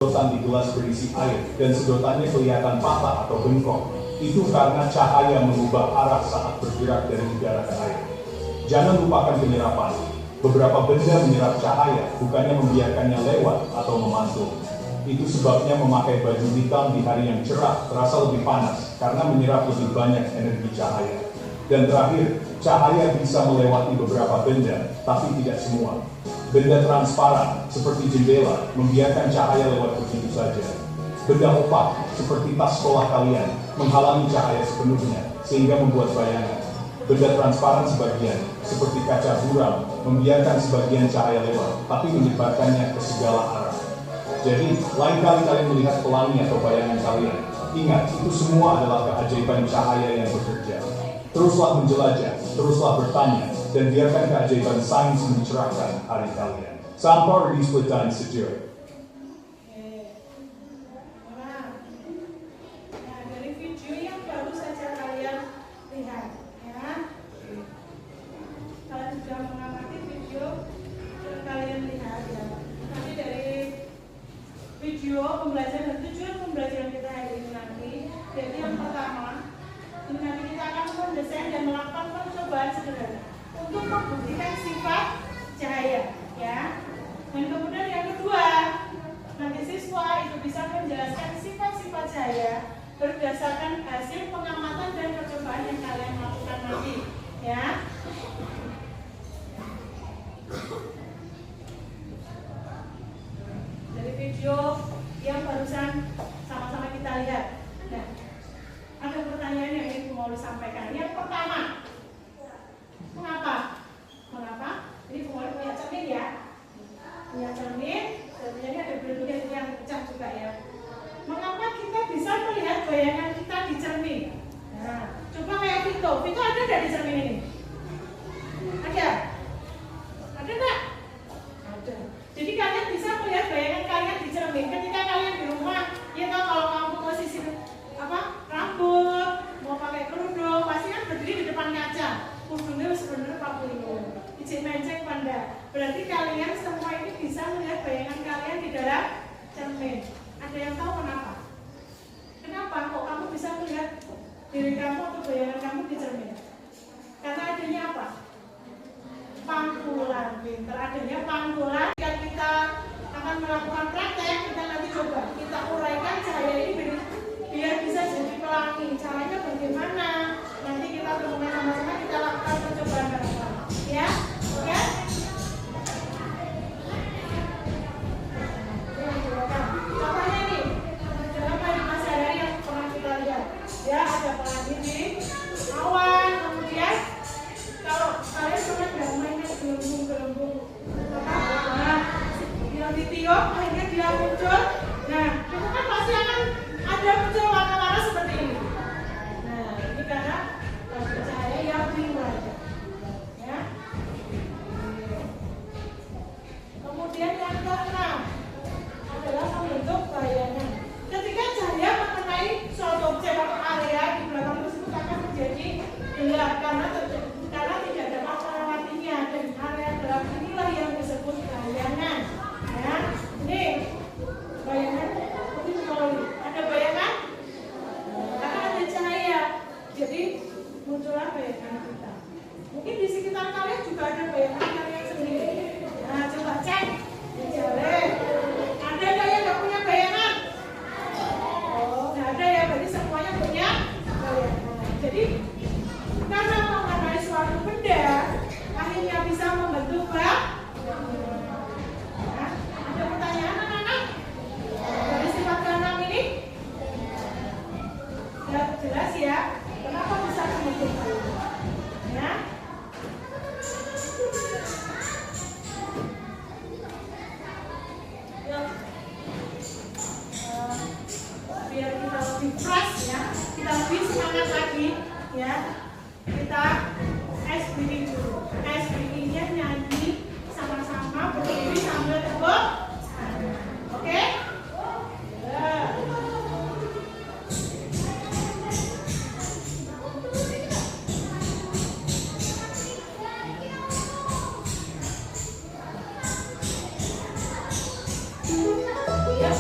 sedotan di gelas berisi air dan sedotannya kelihatan patah atau bengkok, itu karena cahaya mengubah arah saat bergerak dari udara ke air. Jangan lupakan penyerapan. Beberapa benda menyerap cahaya, bukannya membiarkannya lewat atau memantul. Itu sebabnya memakai baju hitam di hari yang cerah terasa lebih panas karena menyerap lebih banyak energi cahaya. Dan terakhir, cahaya bisa melewati beberapa benda, tapi tidak semua. Benda transparan, seperti jendela, membiarkan cahaya lewat begitu saja. Benda opak, seperti tas sekolah kalian, menghalangi cahaya sepenuhnya, sehingga membuat bayangan. Benda transparan sebagian, seperti kaca buram, membiarkan sebagian cahaya lewat, tapi menyebarkannya ke segala arah. Jadi, lain kali kalian melihat pelangi atau bayangan kalian, ingat, itu semua adalah keajaiban cahaya yang bekerja. Teruslah menjelajah, teruslah bertanya, dan biarkan keajaiban sains mencerahkan hari kalian. Sampai di Splitan sejarah. Dari video yang baru saja kalian lihat, ya. Kalian sudah mengamati video yang kalian lihat, ya. Nanti dari video pembelajaran dan tujuan pembelajaran kita hari ini nanti, jadi yang pertama, ini nanti kita akan mendesain dan melakukan percobaan sederhana untuk membuktikan sifat cahaya, ya. Dan kemudian yang kedua, nanti siswa itu bisa menjelaskan sifat-sifat cahaya berdasarkan hasil pengamatan dan percobaan yang kalian lakukan nanti, ya. Dari video yang barusan sama-sama kita lihat. Nah, ada pertanyaan yang ingin mau disampaikan. Yang pertama, mengapa? Ini Pemoli punya cermin, ya. Punya cermin, cerminnya ada bentuknya yang pecah juga, ya. Mengapa kita bisa melihat bayangan kita di cermin? Nah, coba kayak Vito ada nggak di cermin ini? Ada? Ada nggak? Ada. Jadi kalian bisa melihat bayangan kalian di cermin. Ketika kalian di rumah, ya tahu kalau kamu posisi rambut, mau pakai kerudung, pasti kan berdiri di depan kaca. Kerudungnya sebenarnya papulino, ijik menceng panda. Berarti kalian semua ini bisa melihat bayangan kalian di dalam cermin. Ada yang tahu kenapa? Kenapa kok kamu bisa melihat diri kamu atau bayangan kamu di cermin? Karena adanya apa? Pantulan. Pinter, adanya pantulan. Jika kita akan melakukan praktek, kita nanti coba kita uraikan cahaya ini biar bisa jadi pelangi. Caranya bagaimana? Nanti kita temukan sama-sama, kita lakukan percobaan bareng-bareng, ya, oke? Contohnya nih, dalam kehidupan sehari-hari yang pernah kita lihat, ya, ada pelangi di awan, kemudian kalau kalian pernah nggak mainnya gelembung-gelembung, yang ditiup, akhirnya dia muncul. Nah, itu kan pasti akan ada muncul warna-warna seperti ini. Nah, ini karena cahaya yang keluar, ya. Kemudian yang keenam adalah membentuk bayangan. Ketika cahaya mengenai suatu objek atau area di belakang tersebut akan menjadi gelap karena tidak dapat melewatinya, dan area gelap inilah yang disebut bayangan. Ya, ini bayangan. Ada bayangan? Karena ada cahaya, jadi muncullah bayangan kita. Mungkin di sekitar kalian juga ada bayangan kalian sendiri. Nah, coba cek di jalan. Ada nggak yang nggak punya bayangan? Oh, nggak ada ya. Berarti semuanya punya bayangan. Jadi karena mengenai suatu benda, akhirnya bisa membentuk bayangan. Ada pertanyaan anak-anak? Dari sifat keenam ini? Sudah jelas ya? Kenapa bisa membentuk bayangan? Ya? Biar kita lebih fresh, ya, kita lebih semangat lagi, ya. Kita SBI dulu. SBI-nya nyanyi sama-sama berdiri sambil tepuk. Oke? Ya. Ya,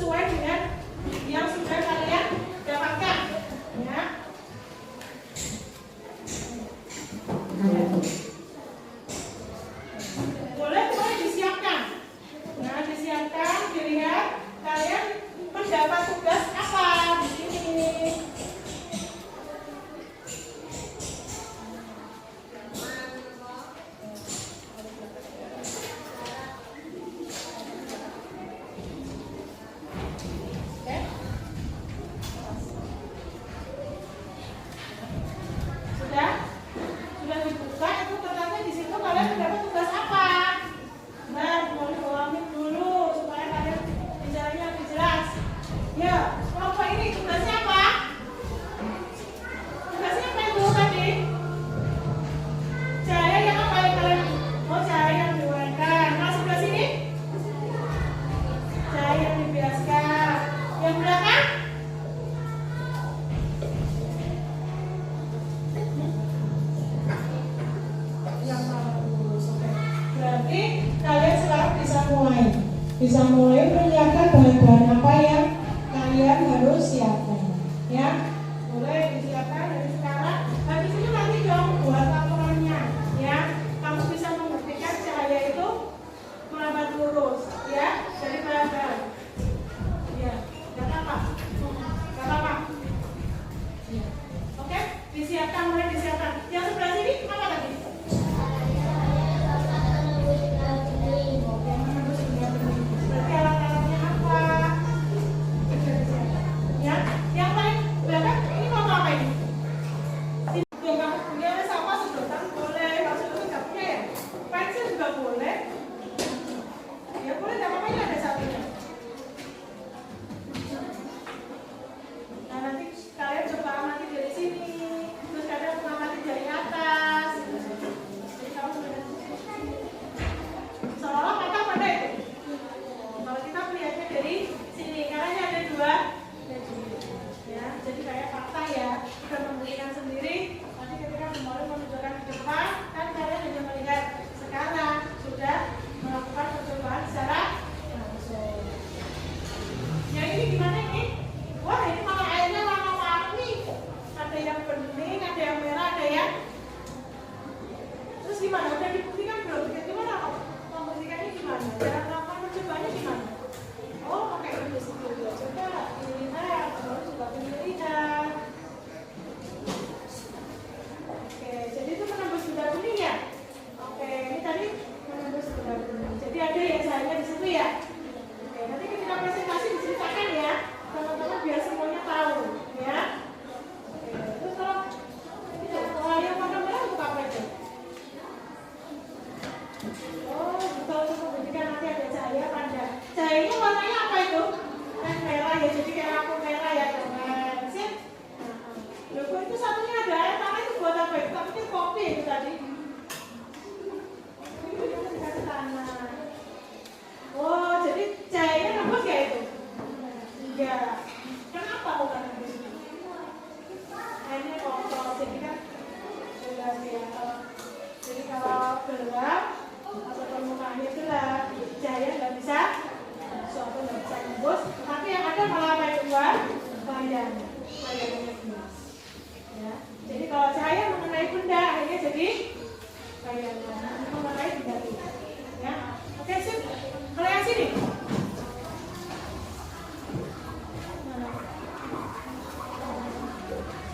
sesuai dengan yang sudah kalian dapatkan, ya. Boleh mulai disiapkan. Nah, disiapkan, dilihat kalian mendapat tugas apa di sini. Sudah dibuka itu kertasnya, di situ kalian mendapat tugas apa? Nah, mau dibawain dulu supaya kalian bicaranya lebih jelas. Ya, kelompok ini tugasnya apa? Tugasnya apa itu tadi? Cahaya yang apa yang kalian? Oh, cahaya yang diuraikan. Nah, sebelah sini? Cahaya yang dibiaskan. Yang belakang? Berarti kalian sekarang bisa mulai menyiapkan bahan-bahan apa yang kalian harus siapkan, ya. Boleh disiapkan dari sekarang. Habis itu nanti dong buat laporannya, ya. Kamu bisa membuktikan cahaya itu melambat lurus, ya, dari bahan-bahan. Ya, gak apa-apa. Ya. Oke, disiapkan, mulai disiapkan. Yang sebelah sini apa tadi? Berarti alat-alatnya apa? Ya, yang paling belakang ini mau apa ini? Yang kamu punya sama sedotan boleh, kalau sedotan nggak punya ya, pensil juga boleh. Ya boleh, nggak apa-apa, ini ada satunya. Nah, nanti kalian coba amati dari sini, terus kalian mengamati dari atas. Jadi kamu seolah-olah mata pada itu. Kalau kita melihatnya dari sini, karena ini ada dua, ya, jadi kayak fakta ya, sudah membuktikan sendiri. Nanti ketika mulai menunjukkan ke depan, kan kalian hanya melihat. Sekarang sudah melakukan percobaan secara langsung. Yang ini gimana ini? Wah, ini malah airnya warna-warni. Ada yang bening, ada yang merah, ada yang. Terus gimana? Udah dibuktikan belum? Gimana? Membuktikannya gimana? Cara melakukan percobaannya gimana? Oh, pakai indus dulu. Coba dilihat, baru juga penelitian. Oke, jadi itu menembus benda bening ya? Oke, ini tadi menembus benda bening. Jadi ada ya cahaya di situ ya? Oke, nanti ketika presentasi diceritakan ya, teman-teman biar semuanya tahu, ya. Oke, terus kalau yang warna merah untuk apa itu? Oh, betul, untuk membuktikan nanti ada cahaya pada. Cahayanya warnanya apa itu? Kan merah ya, jadi kayak lampu merah ya, teman. Sip. Loh, kok itu satunya ada air tanah itu buat apa itu? Tapi itu kopi itu tadi. Itu yang dikasih tanah. Oh, jadi cahayanya nembus ya itu? Enggak. Kenapa bukan nembus? Airnya kotor, jadi kan gelap ya. Jadi kalau gelap atau permukaannya gelap, cahaya nggak bisa suatu nggak bisa nembus. Tapi yang ada malah apa itu buat bayangan gemas. Ya. Jadi kalau cahaya mengenai benda, akhirnya jadi bayangan mengenai benda itu. Ya. Oke, sip. Kalau yang sini.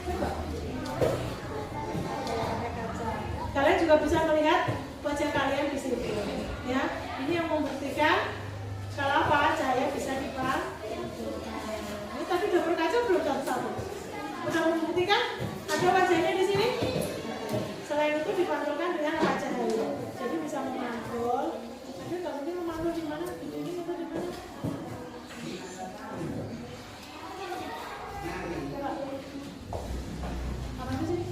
Coba. Kalian juga bisa melihat wajah kalian di sini, ya. Ini yang membuktikan kalau apa cahaya bisa dipantulkan. Ini tadi udah berkaca belum satu-satu? Udah membuktikan ada wajahnya di sini. Selain itu dipantulkan dengan apa cahaya. Jadi bisa memantul. Tapi kalau ini memantul di mana? Di sini atau di mana? Coba. Apa di sini?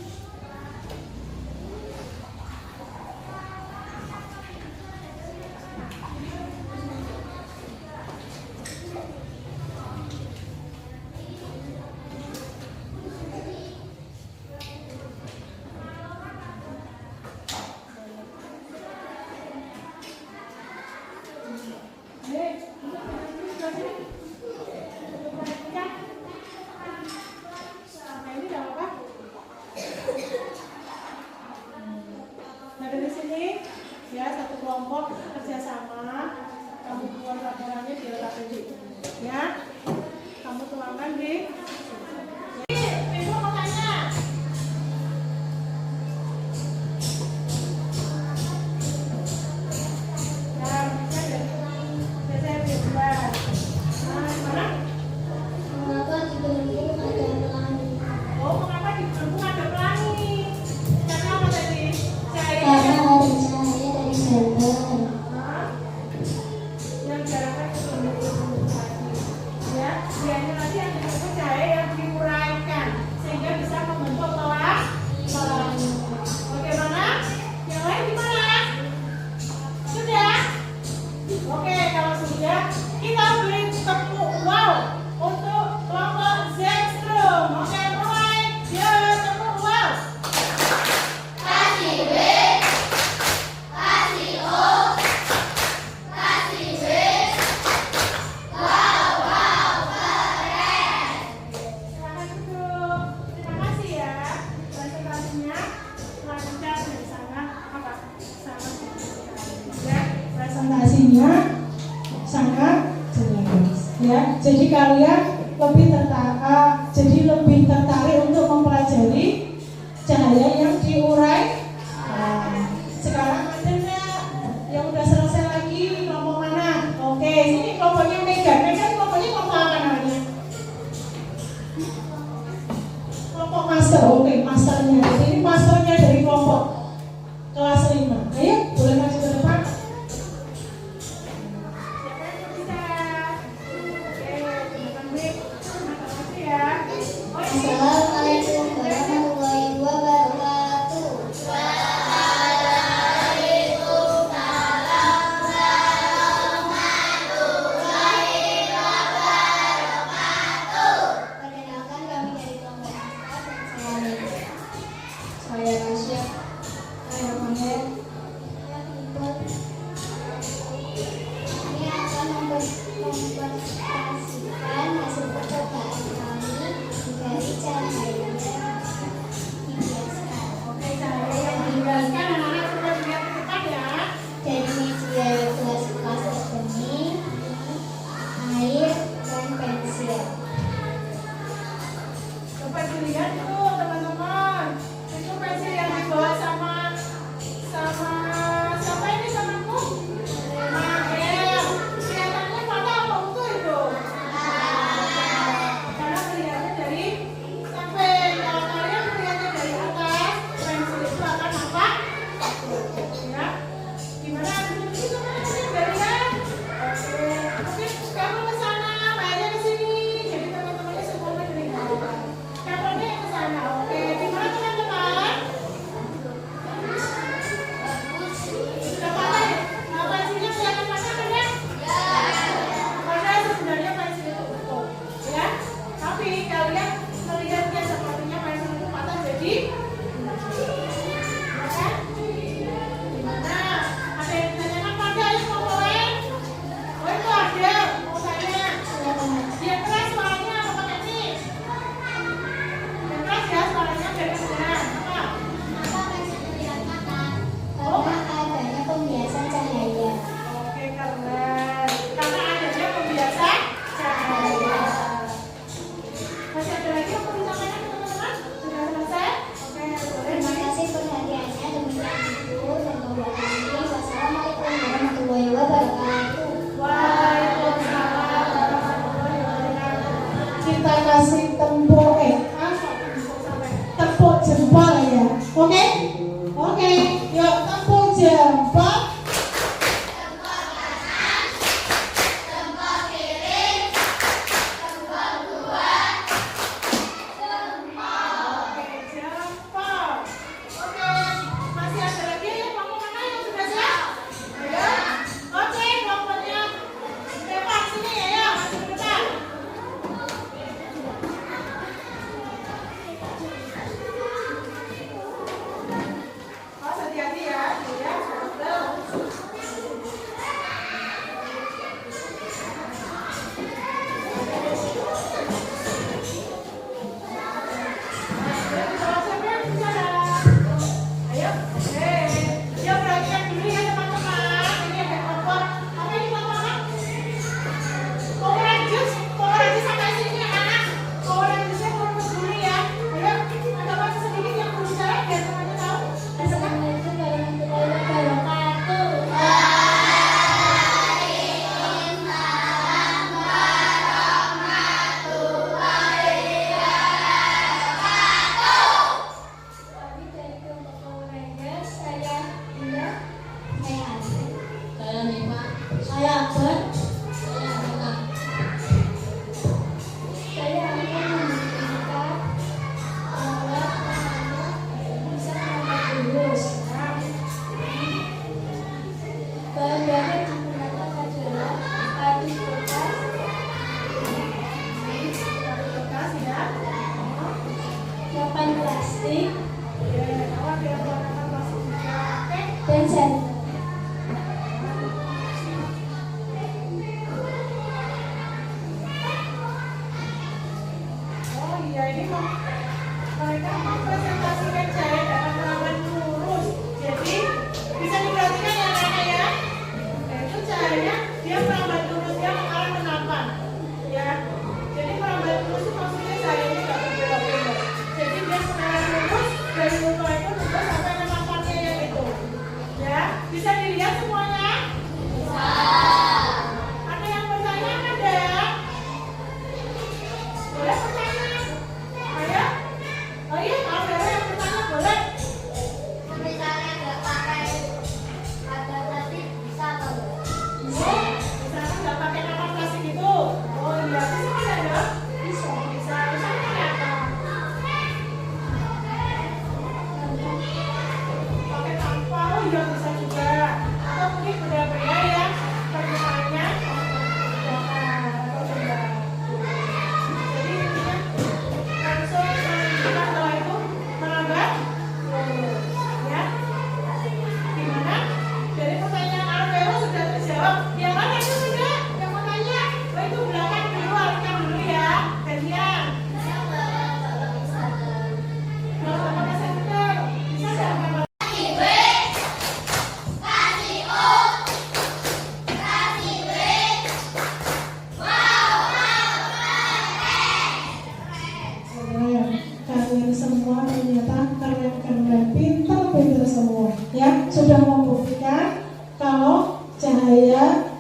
Ya, kita beri tepuk wow untuk kelompok Zexroom. Oke, mulai. Ya, tepuk wow. Kasih B, kasih O, kasih B. Wow, wow, keren. Silakan duduk. Terima kasih ya. Presentasinya lancar dan sangat ya, presentasinya sangat jelas ya. Jadi kalian lebih tertarik untuk mempelajari cahaya yang diurai. Sekarang ada nggak yang udah selesai lagi kelompok mana? Oke, sini kelompoknya Megan. Megan kelompoknya kelompok apa namanya? Kelompok master. Oke, masternya. Jadi ini masternya dari kelompok kelas 5. Ayo, boleh maju ke depan. Siapa yang mau bicara? Oke, teman-teman Mik. Terima kasih ya. Oh, ini. Assalamualaikum warahmatullahi wabarakatuh. Jadi mereka mempresentasikan cahaya dalam merambat lurus. Jadi bisa diperhatikan ya anak-anak ya. Itu cahaya dia merambat lurus, dia mengarah ke nampan. Ya. Jadi merambat lurus itu maksudnya cahayanya nggak berbelok-belok. Jadi dia mengarah lurus dari muka itu juga sampai ke nampannya yang itu. Ya, bisa dilihat semuanya? Bisa. Ada yang bertanya ada? Boleh bertanya? Ayo. Oh iya, kalau ada yang bertanya boleh. Misalnya nggak pakai alternatif bisa atau enggak? Bisa. Misalkan nggak pakai kamar plastik itu. Oh iya, bisa ada? Bisa. Bisa. Misalnya kayak apa? Pakai tanpa, oh iya bisa juga. Atau mungkin beda-beda ya perbedaannya. Atau beda. Jadi intinya langsung menunjukkan bahwa itu merambat lurus. Ya. Gimana? Dari pertanyaan Alvero sudah terjawab. Yang mana itu sudah? Yang mau tanya? Oh itu belakang dulu, rekam dulu ya. Gantian. Kalau pakai senter, bisa nggak? Kasih W, kasih O, kasih W. Keren. Kalian semua ternyata keren-keren, pintar-pintar semua. Ya, sudah membuktikan kalau cahaya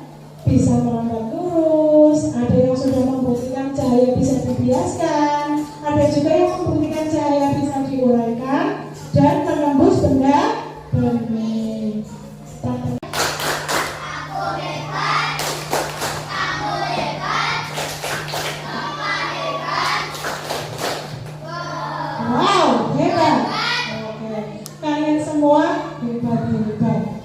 bisa merambat lurus. Ada yang sudah membuktikan cahaya bisa dibiaskan. Ada juga yang membuktikan cahaya bisa diuraikan dan menembus benda bening. Aku hebat, kamu hebat, mama hebat. Wow, hebat. Oke, kalian semua hebat.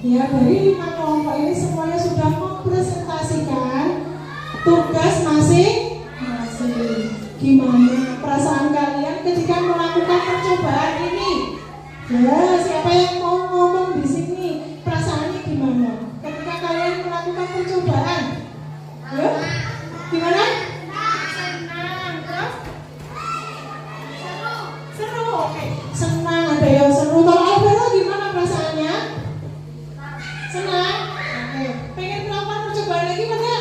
Ya, dari 5 kelompok ini semuanya sudah mempresentasikan tugas masing-masing. Gimana perasaan kalian ketika melakukan percobaan ini? Ya, siapa yang mau ngomong di sini? Perasaannya gimana ketika kalian melakukan percobaan? Ya, gimana? Senang. Terus? Seru. Oke. Senang, ada yang seru. Kalau Alvero gimana perasaannya? Senang? Oke. Pengen melakukan percobaan lagi mana?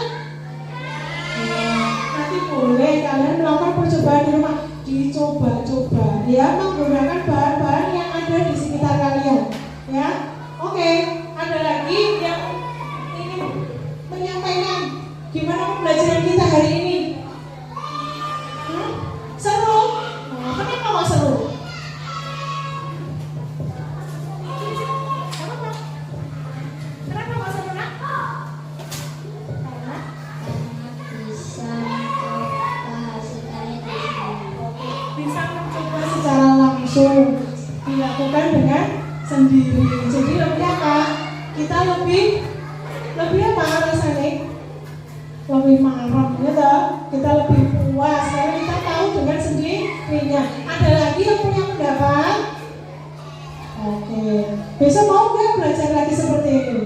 Ya, nanti boleh kalian melakukan percobaan di rumah. Dicoba-coba ya, menggunakan bahan-bahan yang ada di sekitar kalian. Ya, oke. Ada lagi yang ingin menyampaikan gimana pembelajaran kita hari ini? Seru? Nah, kenapa kok seru? Kenapa nggak seru nak? Karena Bisa menghasilkannya bisa mencoba Secara langsung dilakukan dengan sendiri. Jadi lebih apa? Kita lebih apa rasanya? Lebih marah, gitu. Kita lebih puas karena kita tahu dengan sendirinya. Ada lagi yang punya pendapat? Oke. Besok mau nggak belajar lagi seperti ini?